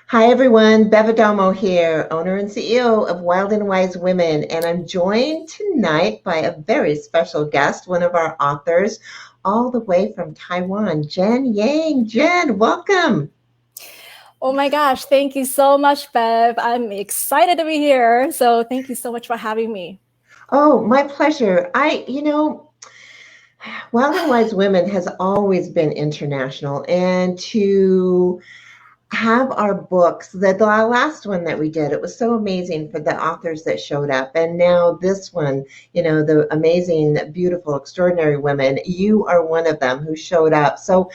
Hi everyone, Bevadomo here, owner and CEO of Wild and Wise Women, and I'm joined tonight by a very special guest, one of our authors, all the way from Taiwan, Jen Yang. Jen, welcome. Oh my gosh, thank you so much, Bev. I'm excited to be here. So thank you so much for having me. Oh, my pleasure. Wild and Wise Women has always been international, and to have our books. The last one that we did, it was so amazing for the authors that showed up. And now this one, the amazing, beautiful, extraordinary women, you are one of them who showed up. So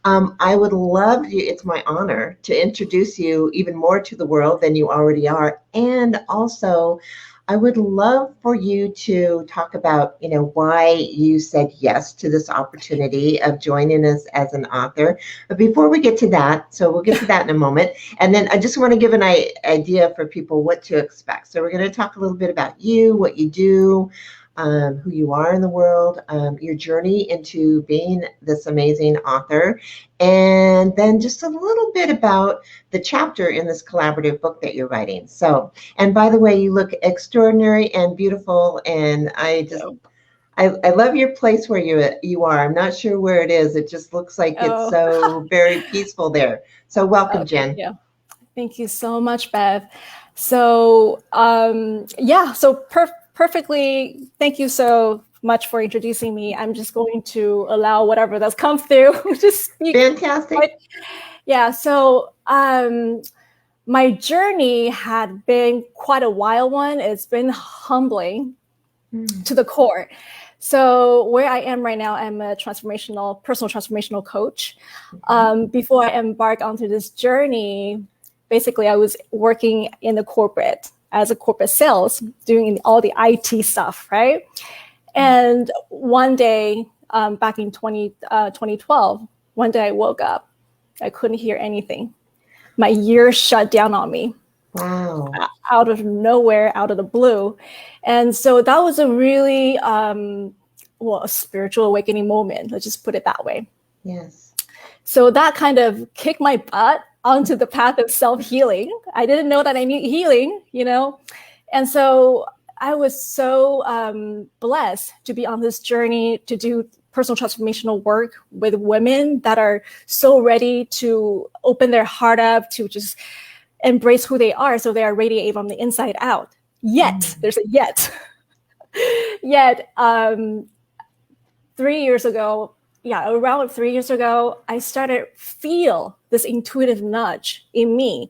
I would love you, it's my honor to introduce you even more to the world than you already are. And also, I would love for you to talk about, why you said yes to this opportunity of joining us as an author. But before we get to that, so we'll get to that in a moment. And then I just want to give an idea for people what to expect. So we're going to talk a little bit about you, what you do, who you are in the world, your journey into being this amazing author, and then just a little bit about the chapter in this collaborative book that you're writing. So, and by the way, you look extraordinary and beautiful, and I love your place where you are. I'm not sure where it is. It just looks like it's Oh, so very peaceful there. So welcome, oh, thank Jen. you. Thank you so much, Bev. So, perfectly. Thank you so much for introducing me. I'm just going to allow whatever that's come through to speak. Fantastic. Yeah. So, my journey had been quite a wild one. It's been humbling to the core. So where I am right now, I'm a personal transformational coach. Before I embark onto this journey, basically I was working in the corporate as a corporate sales, doing all the IT stuff, right? And one day, back in 2012, one day I woke up, I couldn't hear anything. My ears shut down on me. Wow. Out of nowhere, out of the blue. And so that was a really, a spiritual awakening moment. Let's just put it that way. Yes. So that kind of kicked my butt onto the path of self-healing. I didn't know that I need healing, And so I was so blessed to be on this journey to do personal transformational work with women that are so ready to open their heart up, to just embrace who they are, so they are radiating from the inside out. Yet, there's a yet. Yet, 3 years ago, around 3 years ago, I started feel this intuitive nudge in me.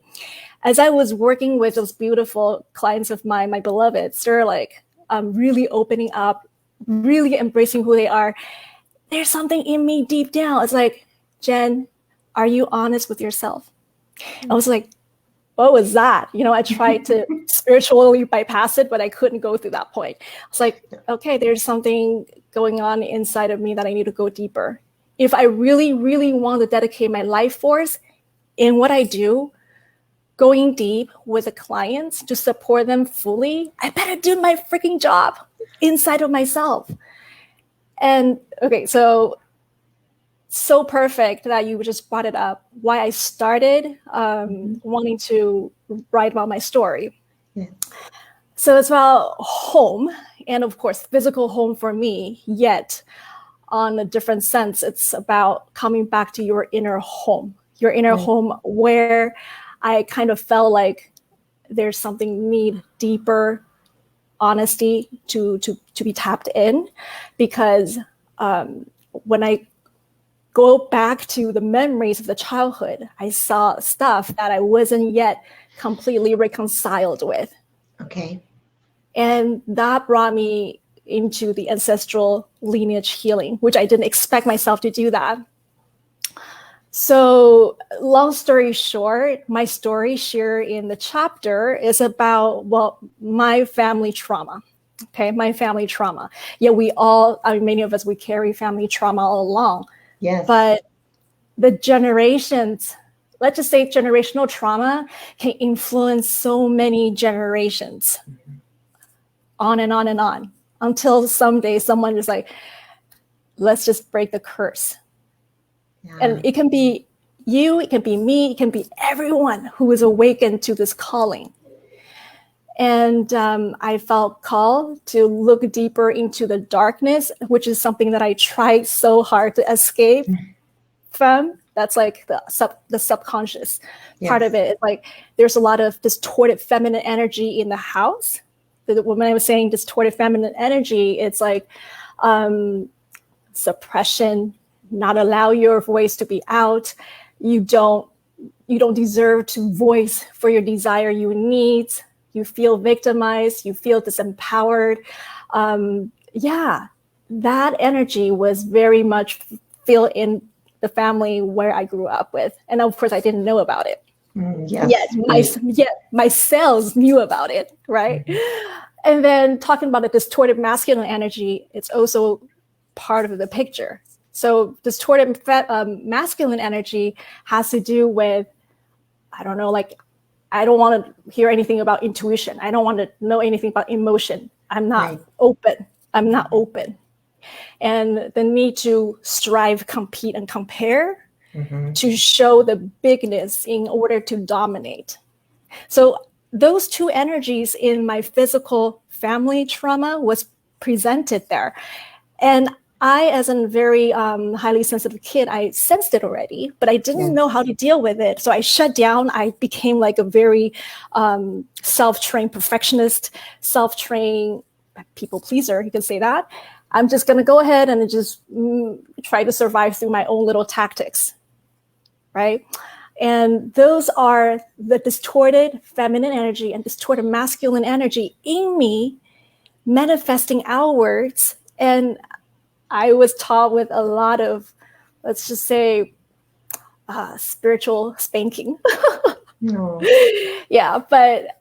As I was working with those beautiful clients of mine, my beloveds, they're like really opening up, really embracing who they are. There's something in me deep down. It's like, Jen, are you honest with yourself? I was like, what was that? I tried to spiritually bypass it, but I couldn't go through that point. I was like, okay, there's something going on inside of me that I need to go deeper. If I really, really want to dedicate my life force in what I do, going deep with the clients to support them fully, I better do my freaking job inside of myself. And okay, so perfect that you just brought it up, why I started wanting to write about my story. Yeah. So it's about home, and of course, physical home for me, yet on a different sense, it's about coming back to your inner home where I kind of felt like there's something need deeper honesty to be tapped in, because when I go back to the memories of the childhood, I saw stuff that I wasn't yet completely reconciled with. Okay. And that brought me into the ancestral lineage healing, which I didn't expect myself to do that. So long story short, my story shared in the chapter is about, my family trauma. Okay, my family trauma. Yeah, many of us, we carry family trauma all along. Yes. But the generations, let's just say generational trauma can influence so many generations, on and on and on, until someday someone is like, let's just break the curse. Yeah. And it can be you, it can be me, it can be everyone who is awakened to this calling. And I felt called to look deeper into the darkness, which is something that I tried so hard to escape from. That's like the subconscious part of it. It's like there's a lot of distorted feminine energy in the house. When I was saying distorted feminine energy, it's like suppression, not allow your voice to be out. You don't deserve to voice for your desire, your needs. You feel victimized, you feel disempowered. That energy was very much feel in the family where I grew up with. And of course, I didn't know about it. Yet my cells knew about it, right? And then talking about the distorted masculine energy, it's also part of the picture. So distorted masculine energy has to do with, I don't know, like, I don't want to hear anything about intuition. I don't want to know anything about emotion. I'm not open. I'm not open. And the need to strive, compete, and compare to show the bigness in order to dominate. So those two energies in my physical family trauma was presented there. And I, as a very highly sensitive kid, I sensed it already, but I didn't know how to deal with it. So I shut down. I became like a very self-trained perfectionist, self-trained people pleaser. You can say that. I'm just going to go ahead and just try to survive through my own little tactics, right? And those are the distorted feminine energy and distorted masculine energy in me manifesting outwards. And I was taught with a lot of, let's just say, spiritual spanking. Yeah, but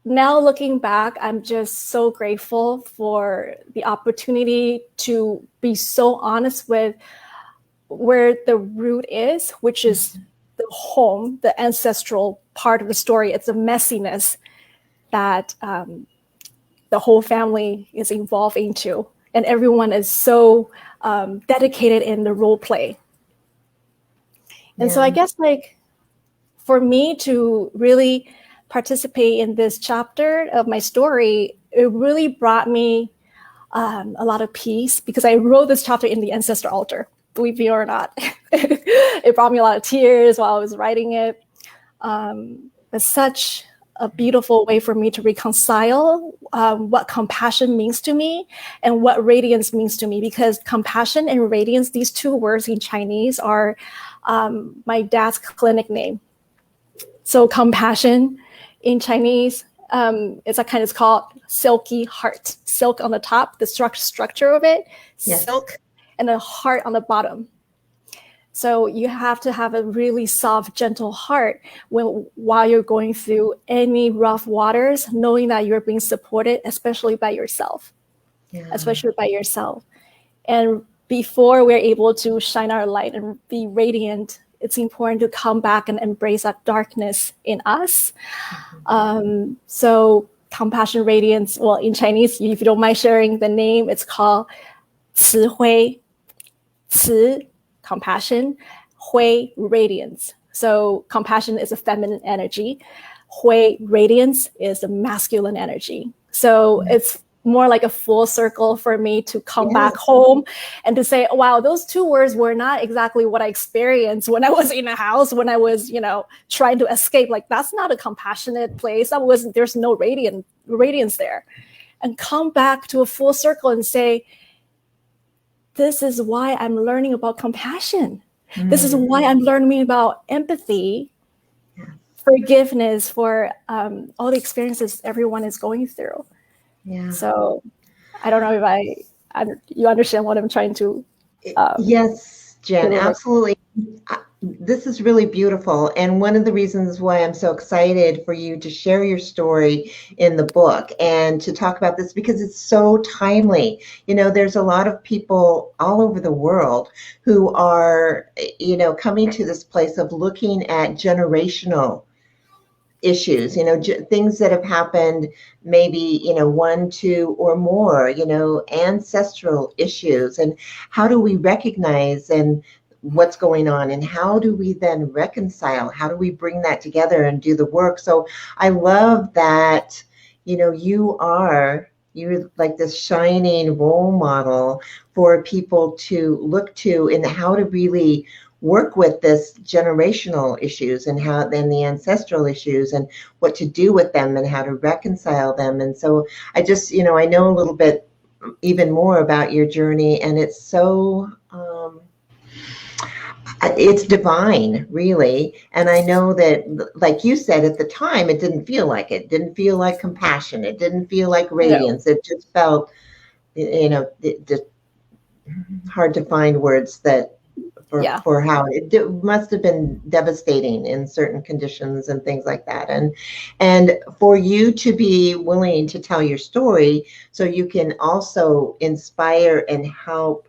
now looking back, I'm just so grateful for the opportunity to be so honest with where the root is, which is the home, the ancestral part of the story. It's a messiness that the whole family is involved into. And everyone is so dedicated in the role play. And so I guess, like, for me to really participate in this chapter of my story, it really brought me a lot of peace, because I wrote this chapter in the ancestor altar, believe me or not. It brought me a lot of tears while I was writing it. It's such a beautiful way for me to reconcile what compassion means to me and what radiance means to me, because compassion and radiance, these two words in Chinese, are my dad's clinic name. So compassion in Chinese, it's called silky heart. Silk on the top, the structure of it, silk, and a heart on the bottom. So you have to have a really soft, gentle heart while you're going through any rough waters, knowing that you're being supported, especially by yourself. And before we're able to shine our light and be radiant, it's important to come back and embrace that darkness in us. So compassion, radiance, well, in Chinese, if you don't mind sharing the name, it's called 慈辉. 慈 compassion, hui, radiance. So compassion is a feminine energy. Hui, radiance, is the masculine energy. So it's more like a full circle for me to come back home and to say, wow, those two words were not exactly what I experienced when I was in a house, when I was, trying to escape. Like, that's not a compassionate place. There's no radiance there. And come back to a full circle and say, this is why I'm learning about compassion. This is why I'm learning about empathy, forgiveness for all the experiences everyone is going through. So I don't know if you understand what I'm trying to. Yes, Jen, absolutely. This is really beautiful. And one of the reasons why I'm so excited for you to share your story in the book and to talk about this, because it's so timely. There's a lot of people all over the world who are, coming to this place of looking at generational issues, things that have happened maybe, 1, 2, or more, ancestral issues. And how do we recognize and what's going on, and how do we then reconcile? How do we bring that together and do the work? So I love that, you're like this shining role model for people to look to in how to really work with this generational issues and how then the ancestral issues and what to do with them and how to reconcile them. And so I just, I know a little bit even more about your journey, and it's so it's divine, really. And I know that, like you said, at the time, it didn't feel like it. It didn't feel like compassion. It didn't feel like No. radiance. It just felt, just hard to find words that for how it must have been devastating in certain conditions and things like that. And for you to be willing to tell your story so you can also inspire and help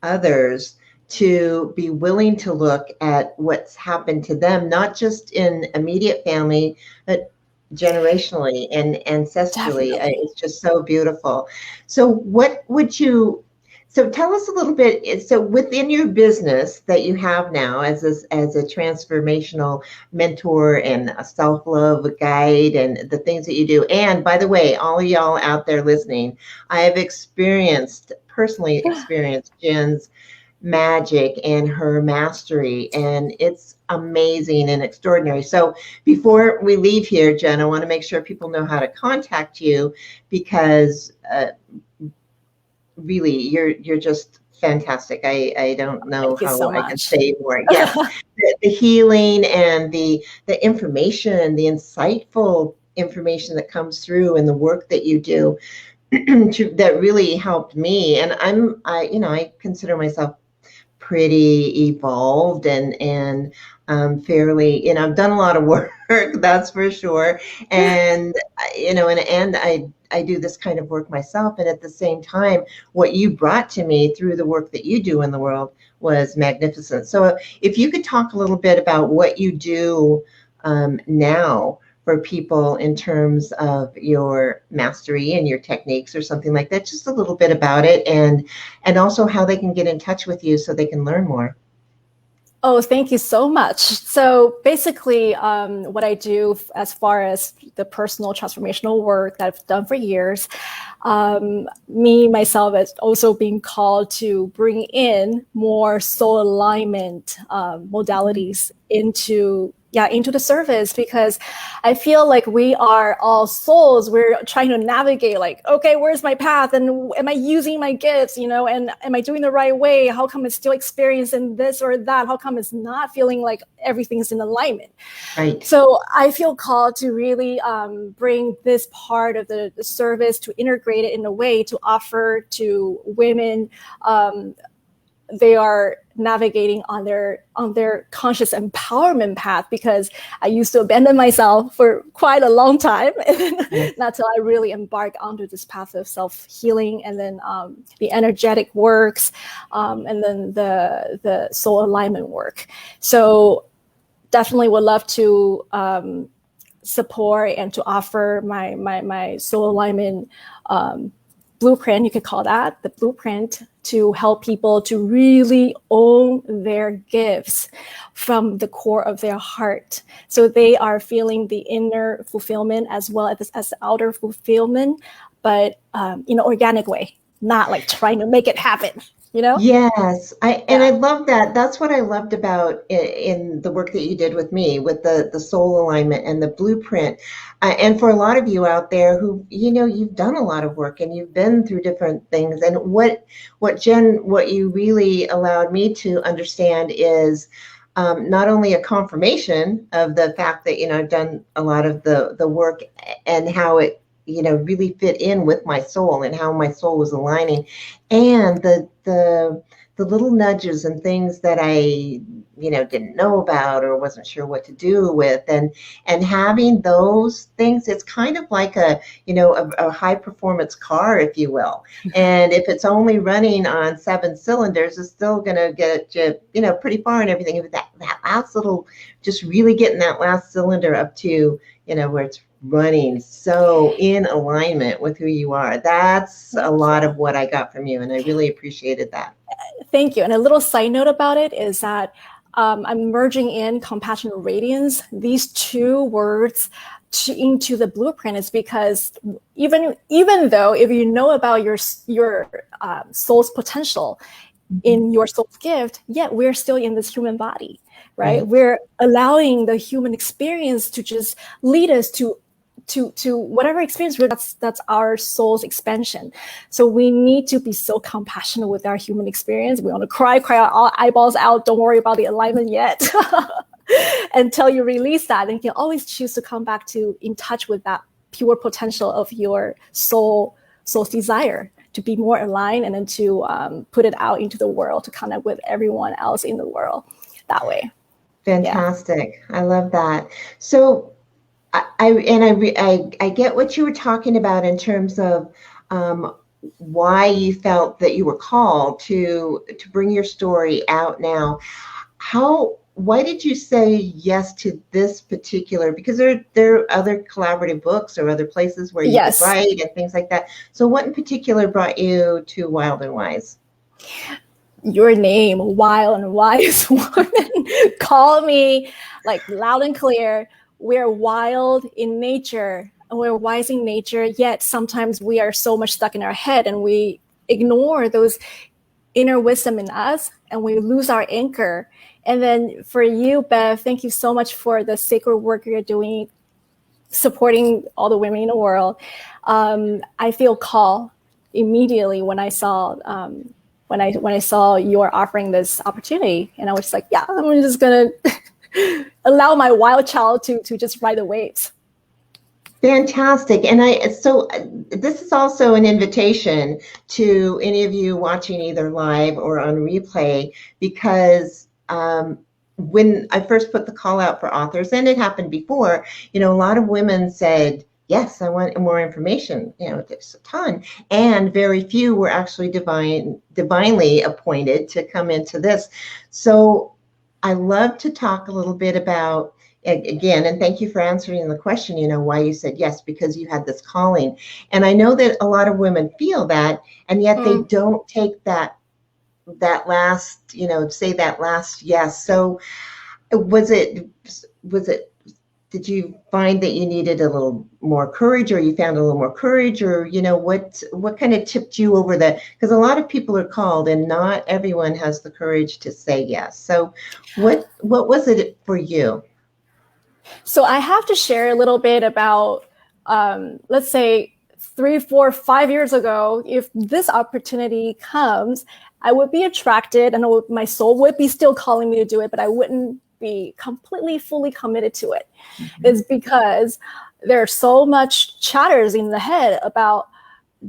others to be willing to look at what's happened to them, not just in immediate family, but generationally and ancestrally. Definitely. It's just so beautiful. So so tell us a little bit. So within your business that you have now as a transformational mentor and a self-love guide and the things that you do. And by the way, all of y'all out there listening, I have personally experienced Jen's magic and her mastery, and it's amazing and extraordinary. So before we leave here, Jen, I want to make sure people know how to contact you, because really you're just fantastic. I don't know Thank you how so I can much. say more. Yes, the healing and the information, the insightful information that comes through and the work that you do that really helped me. And I consider myself pretty evolved and fairly, I've done a lot of work, that's for sure. And and I do this kind of work myself. And at the same time, what you brought to me through the work that you do in the world was magnificent. So if you could talk a little bit about what you do now for people in terms of your mastery and your techniques or something like that, just a little bit about it, and also how they can get in touch with you so they can learn more. Oh, thank you so much. So basically, what I do as far as the personal transformational work that I've done for years, myself, has also been called to bring in more soul alignment modalities into the service, because I feel like we are all souls. We're trying to navigate, like, okay, where's my path? And am I using my gifts, and am I doing the right way? How come it's still experiencing this or that? How come it's not feeling like everything's in alignment? Right. So I feel called to really bring this part of the service, to integrate it in a way to offer to women. They are navigating on their conscious empowerment path, because I used to abandon myself for quite a long time, not till I really embarked onto this path of self-healing, and then the energetic works, and then the soul alignment work. So definitely would love to support and to offer my soul alignment blueprint, you could call that the blueprint, to help people to really own their gifts from the core of their heart, so they are feeling the inner fulfillment as well as the outer fulfillment, but in an organic way, not like trying to make it happen. Yes, I love that. That's what I loved about in the work that you did with me, with the soul alignment and the blueprint. And for a lot of you out there who, you've done a lot of work and you've been through different things. And what you really allowed me to understand is not only a confirmation of the fact that, I've done a lot of the work and how it, really fit in with my soul and how my soul was aligning, and the little nudges and things that I, didn't know about or wasn't sure what to do with, and having those things, it's kind of like a high performance car, if you will. And if it's only running on 7 cylinders, it's still going to get you, pretty far and everything. But that last little, just really getting that last cylinder up to, where it's running so in alignment with who you are. That's a lot of what I got from you, and I really appreciated that. Thank you. And a little side note about it is that I'm merging in compassion and radiance, these two words, into the blueprint is because even though if you know about your soul's potential in your soul's gift, yet we're still in this human body, right? We're allowing the human experience to just lead us to whatever experience that's our soul's expansion. So we need to be so compassionate with our human experience. We want to cry our eyeballs out. Don't worry about the alignment yet. Until you release that, and you can always choose to come back to in touch with that pure potential of your soul's desire to be more aligned, and then to put it out into the world to connect with everyone else in the world that way. Fantastic. Yeah. I love that. So I get what you were talking about in terms of why you felt that you were called to bring your story out now. Why did you say yes to this particular? Because there are other collaborative books or other places where you could write and things like that. So what in particular brought you to Wild and Wise? Your name, Wild and Wise Woman. Call me like loud and clear. We're wild in nature and we're wise in nature, yet sometimes we are so much stuck in our head and we ignore those inner wisdom in us and we lose our anchor. And then for you, Bev, thank you so much for the sacred work you're doing, supporting all the women in the world. I feel call immediately when I saw when I saw you were offering this opportunity, and I was like, yeah, I'm just gonna allow my wild child to just ride the waves. Fantastic. And so this is also an invitation to any of you watching either live or on replay, because when I first put the call out for authors, and it happened before, a lot of women said, yes, I want more information. There's a ton. And very few were actually divinely appointed to come into this. So I love to talk a little bit about, again, and thank you for answering the question, why you said yes, because you had this calling. And I know that a lot of women feel that, and yet they don't take that last, say that last yes. So did you find that you needed a little more courage, or you found a little more courage, or, what kind of tipped you over that? Because a lot of people are called and not everyone has the courage to say yes. So what was it for you? So I have to share a little bit about, let's say 3, 4, 5 years ago, if this opportunity comes, I would be attracted and my soul would be still calling me to do it, but I wouldn't be completely, fully committed to it. It's because there's so much chatters in the head about,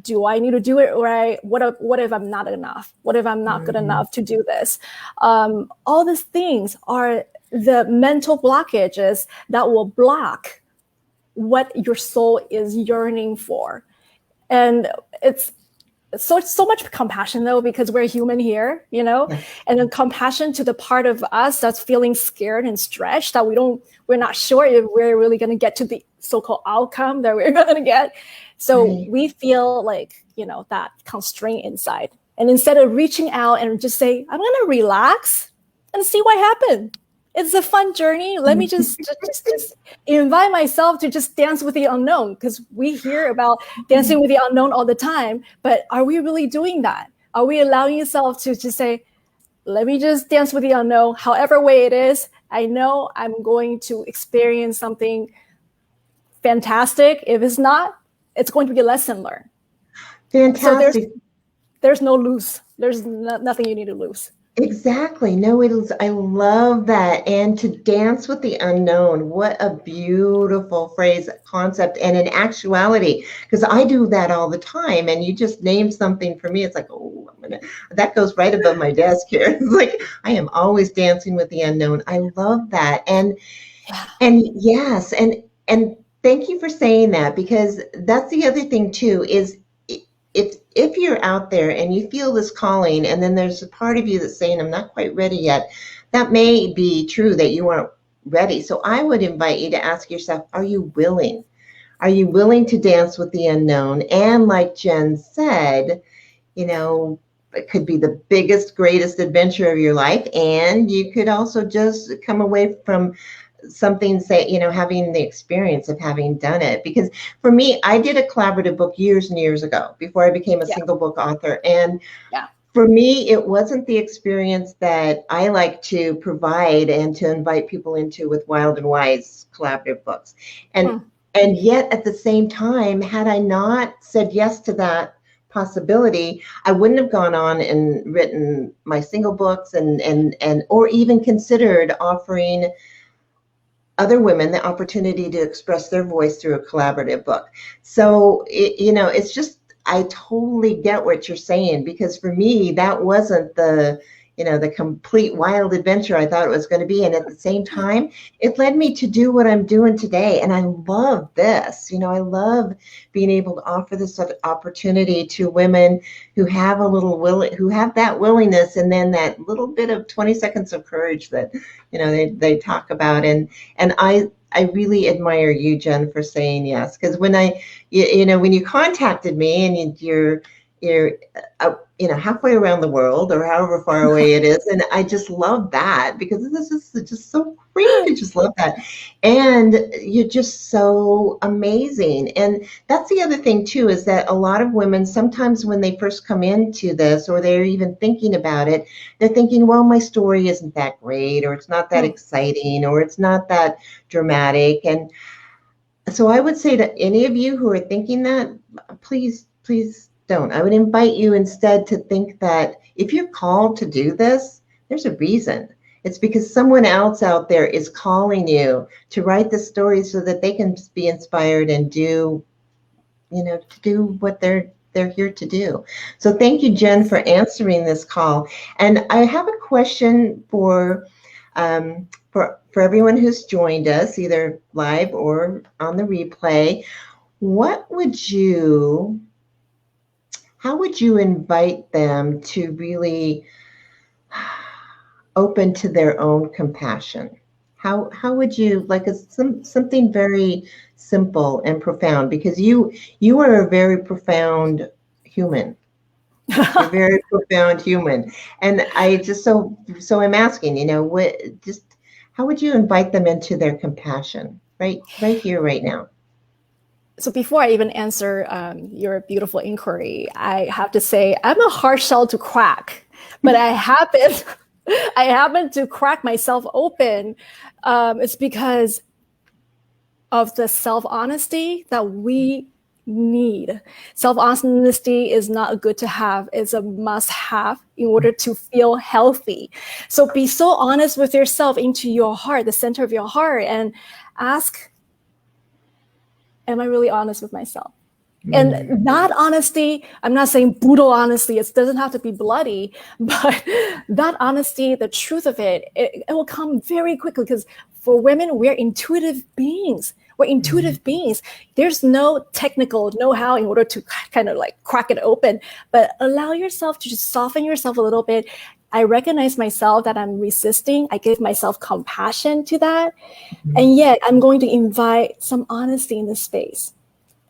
do I need to do it right? What if I'm not enough? What if I'm not good enough to do this? All these things are the mental blockages that will block what your soul is yearning for. And it's so much compassion, though, because we're human here, and then compassion to the part of us that's feeling scared and stretched, that we're not sure if we're really going to get to the so-called outcome that we're going to get. So we feel like, that constraint inside. And instead of reaching out and just say, I'm going to relax and see what happens. It's a fun journey. Let me just invite myself to just dance with the unknown, because we hear about dancing with the unknown all the time. But are we really doing that? Are we allowing yourself to just say, let me just dance with the unknown, however way it is? I know I'm going to experience something fantastic. If it's not, it's going to be a lesson learned. Fantastic. So there's no lose. There's nothing you need to lose. Exactly. No, I love that. And to dance with the unknown, what a beautiful phrase, concept. And in actuality, because I do that all the time, and you just named something for me. It's like, oh, that goes right above my desk here. It's like, I am always dancing with the unknown. I love that. And yes, and thank you for saying that, because that's the other thing too, is if you're out there and you feel this calling, and then there's a part of you that's saying, I'm not quite ready yet, that may be true that you aren't ready. So I would invite you to ask yourself, are you willing? Are you willing to dance with the unknown? And like Jen said, it could be the biggest, greatest adventure of your life. And you could also just come away from something, say, having the experience of having done it. Because for me, I did a collaborative book years and years ago before I became a single book author. And for me, it wasn't the experience that I like to provide and to invite people into with Wild and Wise collaborative books. And yet at the same time, had I not said yes to that possibility, I wouldn't have gone on and written my single books and or even considered offering other women the opportunity to express their voice through a collaborative book. So, it's just, I totally get what you're saying, because for me, that wasn't the complete wild adventure I thought it was going to be. And at the same time, it led me to do what I'm doing today. And I love this. I love being able to offer this opportunity to women who have who have that willingness, and then that little bit of 20 seconds of courage that, they talk about. And I really admire you, Jen, for saying yes. Because when when you contacted me, and you're halfway around the world or however far away it is, and I just love that, because this is just so great. I just love that. And you're just so amazing. And that's the other thing too, is that a lot of women, sometimes when they first come into this, or they're even thinking about it, they're thinking, well, my story isn't that great, or it's not that exciting, or it's not that dramatic. And so I would say to any of you who are thinking that, please don't. I would invite you instead to think that if you're called to do this, there's a reason. It's because someone else out there is calling you to write the story so that they can be inspired and do what they're here to do. So thank you, Jen, for answering this call. And I have a question for everyone who's joined us, either live or on the replay. How would you invite them to really open to their own compassion? How would you, like something very simple and profound, because you are a very profound human. You're a very profound human. And I just, so I'm asking, how would you invite them into their compassion right here, right now? So before I even answer your beautiful inquiry, I have to say I'm a hard shell to crack, but I happen to crack myself open. It's because of the self-honesty that we need. Self-honesty is not good to have; it's a must-have in order to feel healthy. So be so honest with yourself, into your heart, the center of your heart, and ask, am I really honest with myself? And that honesty, I'm not saying brutal honesty, it doesn't have to be bloody, but that honesty, the truth of it will come very quickly, because for women, we're intuitive beings. We're intuitive beings. There's no technical know-how in order to kind of like crack it open, but allow yourself to just soften yourself a little bit. I recognize myself that I'm resisting. I give myself compassion to that. And yet I'm going to invite some honesty in this space.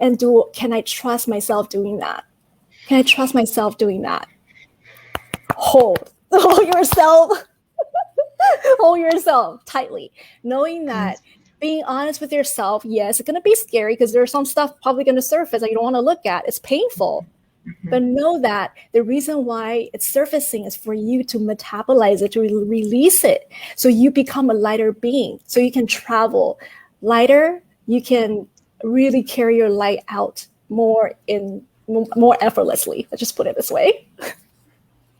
And can I trust myself doing that? Can I trust myself doing that? Hold yourself. Hold yourself tightly, knowing that being honest with yourself, yes, it's going to be scary, because there's some stuff probably going to surface that you don't want to look at. It's painful. But know that the reason why it's surfacing is for you to metabolize it, to release it, so you become a lighter being, so you can travel lighter. You can really carry your light out more effortlessly. Let's just put it this way.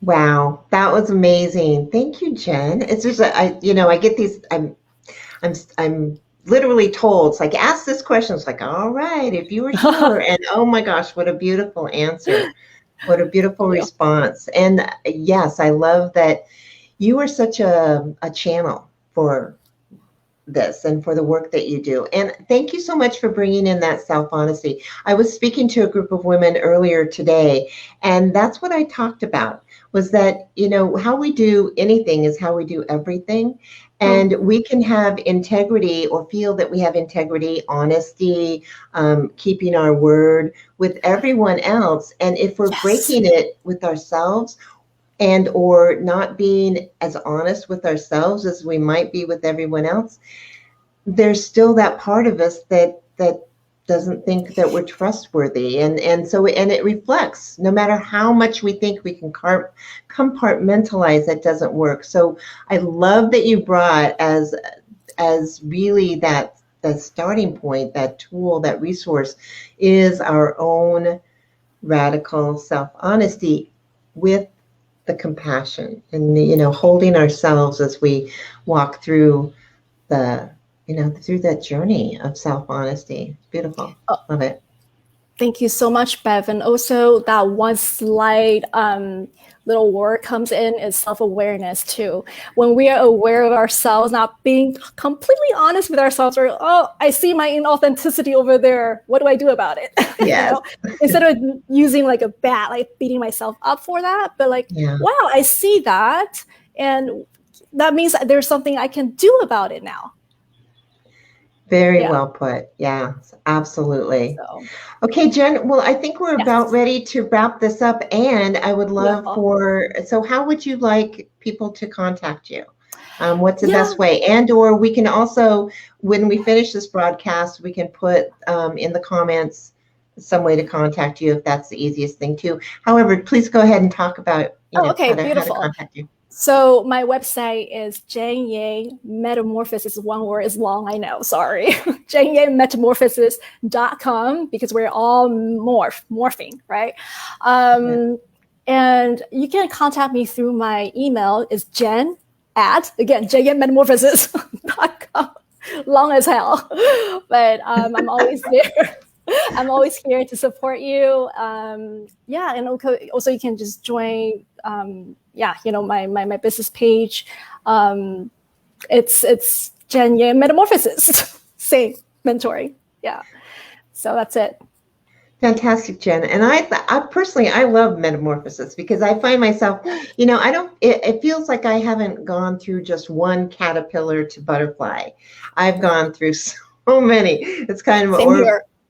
Wow, that was amazing. Thank you, Jen. It's just I get these. I'm literally told, it's like, ask this question. It's like, all right, if you were sure. And oh my gosh, what a beautiful answer. What a beautiful response. And yes, I love that you are such a channel for this and for the work that you do. And thank you so much for bringing in that self-honesty. I was speaking to a group of women earlier today, and that's what I talked about, was that, how we do anything is how we do everything. And we can have integrity, or feel that we have integrity, honesty, keeping our word with everyone else. And if we're breaking it with ourselves, and or not being as honest with ourselves as we might be with everyone else, there's still that part of us that doesn't think that we're trustworthy, and so it reflects. No matter how much we think we can compartmentalize, that doesn't work. So I love that you brought as really that the starting point, that tool, that resource is our own radical self-honesty with the compassion and, holding ourselves as we walk through through that journey of self-honesty. Beautiful. Love it. Thank you so much, Bev. And also that one slight little word comes in is self-awareness too. When we are aware of ourselves, not being completely honest with ourselves, or, oh, I see my inauthenticity over there, what do I do about it? Yes. Instead of using like a bat, like beating myself up for that, but like, wow, I see that. And that means that there's something I can do about it now. Very well put. Yeah, absolutely. So. Okay, Jen, well, I think we're about ready to wrap this up, and I would love so how would you like people to contact you? What's the best way? And or we can also, when we finish this broadcast, we can put in the comments some way to contact you if that's the easiest thing too. However, please go ahead and talk about how to contact you. So my website is Jane Yang Metamorphosis. One word is long, I know, sorry. JaneYangMetamorphosis.com, because we're all morphing, right? And you can contact me through my email is JaneYangMetamorphosis.com. Long as hell, but I'm always there. I'm always here to support you. And also you can just join. My business page. It's Jen Yang Metamorphosis. Same mentoring. Yeah. So that's it. Fantastic, Jen. And I personally, I love metamorphosis because I find myself, it feels like I haven't gone through just one caterpillar to butterfly. I've gone through so many. It's kind of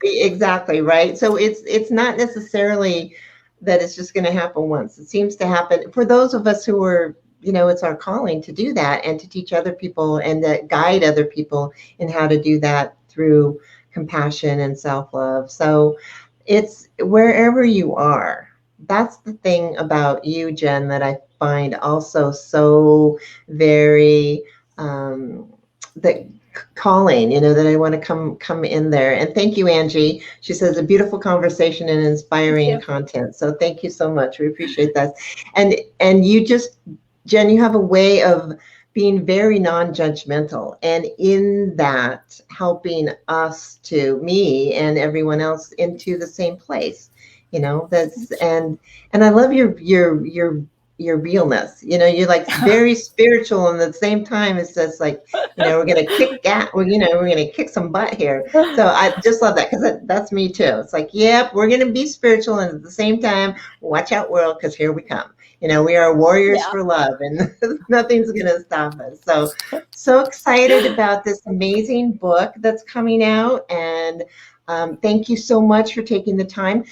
exactly right. So it's not necessarily that it's just going to happen once. It seems to happen for those of us who are, it's our calling to do that and to teach other people and to guide other people in how to do that through compassion and self-love. So it's wherever you are. That's the thing about you, Jen, that I find also so very that calling, that I want to come in there. And thank you, Angie. She says a beautiful conversation and inspiring content. So thank you so much. We appreciate that. And you just, Jen, you have a way of being very non-judgmental, and in that helping us me and everyone else into the same place. That's and I love your realness. You're like very spiritual, and at the same time it's just like, we're gonna we're gonna kick some butt here. So I just love that, because that's me too. It's like, yep, we're gonna be spiritual, and at the same time, watch out, world, because here we come. We are warriors for love, and nothing's gonna stop us. So excited about this amazing book that's coming out, and thank you so much for taking the time.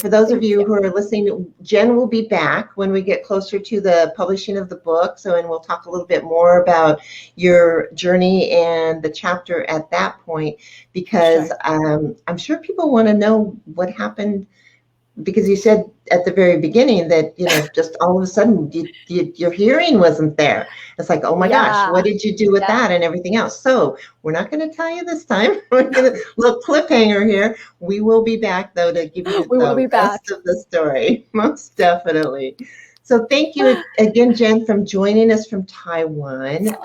For those of you who are listening, Jen will be back when we get closer to the publishing of the book. And we'll talk a little bit more about your journey and the chapter at that point, because I'm sure people want to know what happened, because you said at the very beginning that, just all of a sudden your hearing wasn't there. It's like, oh my gosh, what did you do with that and everything else? So we're not going to tell you this time. We're going to little cliffhanger here. We will be back, though, to give you the rest of the story. Most definitely. So thank you again, Jen, for joining us from Taiwan.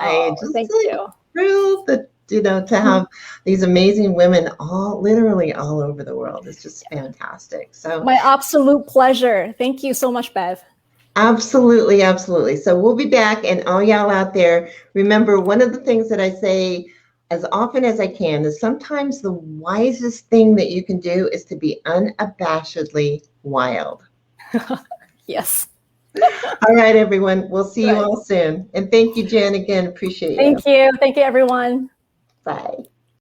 Thank you. Thrilled that to have these amazing women literally all over the world. It's just fantastic. So my absolute pleasure. Thank you so much, Bev. Absolutely, absolutely. So we'll be back, and all y'all out there, remember, one of the things that I say as often as I can is sometimes the wisest thing that you can do is to be unabashedly wild. Yes. All right, everyone. We'll see you all soon. And thank you, Jen, again. Appreciate you. Thank you. Thank you, everyone. Bye.